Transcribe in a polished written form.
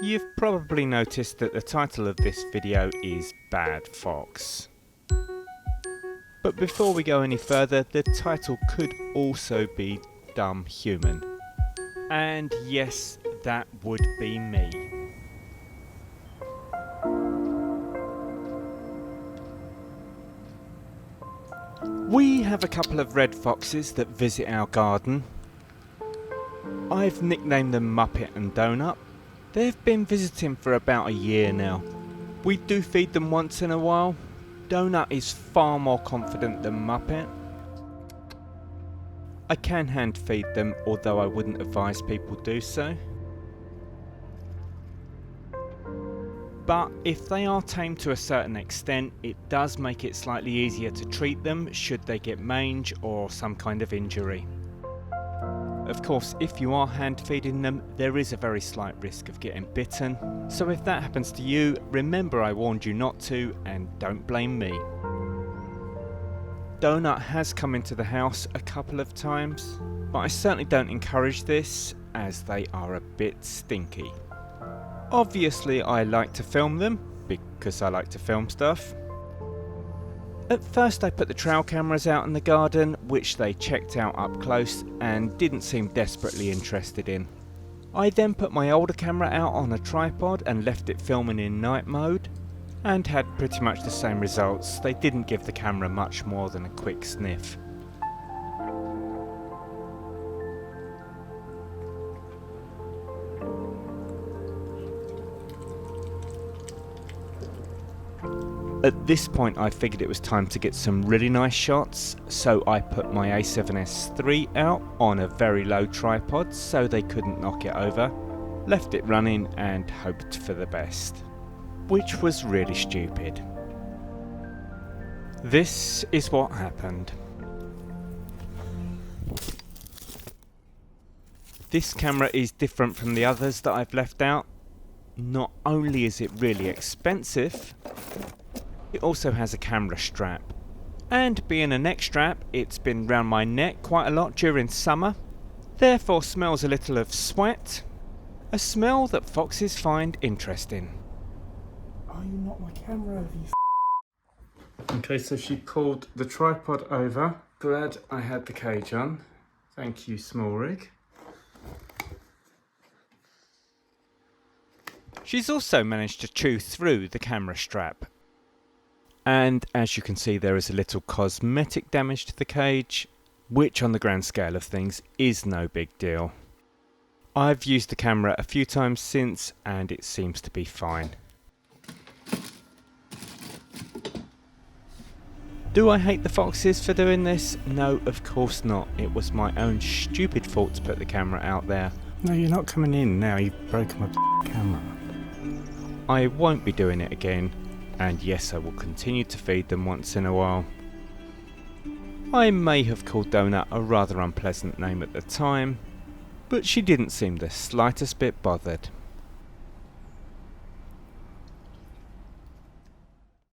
You've probably noticed that the title of this video is Bad Fox. But before we go any further, the title could also be Dumb Human. And yes, that would be me. We have a couple of red foxes that visit our garden. I've nicknamed them Muppet and Doughnut. They've been visiting for about a year now. We do feed them once in a while. Doughnut is far more confident than Muppet. I can hand feed them, although I wouldn't advise people do so. But if they are tamed to a certain extent, it does make it slightly easier to treat them should they get mange or some kind of injury. Of course, if you are hand feeding them, there is a very slight risk of getting bitten. So if that happens to you, remember I warned you not to, and don't blame me. Doughnut has come into the house a couple of times, but I certainly don't encourage this as they are a bit stinky. Obviously I like to film them, because I like to film stuff. At first I put the trail cameras out in the garden, which they checked out up close and didn't seem desperately interested in. I then put my older camera out on a tripod and left it filming in night mode, and had pretty much the same results. They didn't give the camera much more than a quick sniff. At this point I figured it was time to get some really nice shots, so I put my A7Siii out on a very low tripod so they couldn't knock it over, left it running and hoped for the best. Which was really stupid. This is what happened. This camera is different from the others that I've left out. Not only is it really expensive, it also has a camera strap. And being a neck strap, it's been round my neck quite a lot during summer, therefore smells a little of sweat, a smell that foxes find interesting. Are you not my camera over, you Okay, so she pulled the tripod over. Glad I had the cage on. Thank you, small rig. She's also managed to chew through the camera strap. And as you can see, there is a little cosmetic damage to the cage, which on the grand scale of things is no big deal. I've used the camera a few times since and it seems to be fine. Do I hate the foxes for doing this? No, of course not. It was my own stupid fault to put the camera out there. No, you're not coming in now, you've broken my camera. I won't be doing it again. And yes, I will continue to feed them once in a while. I may have called Doughnut a rather unpleasant name at the time, but she didn't seem the slightest bit bothered.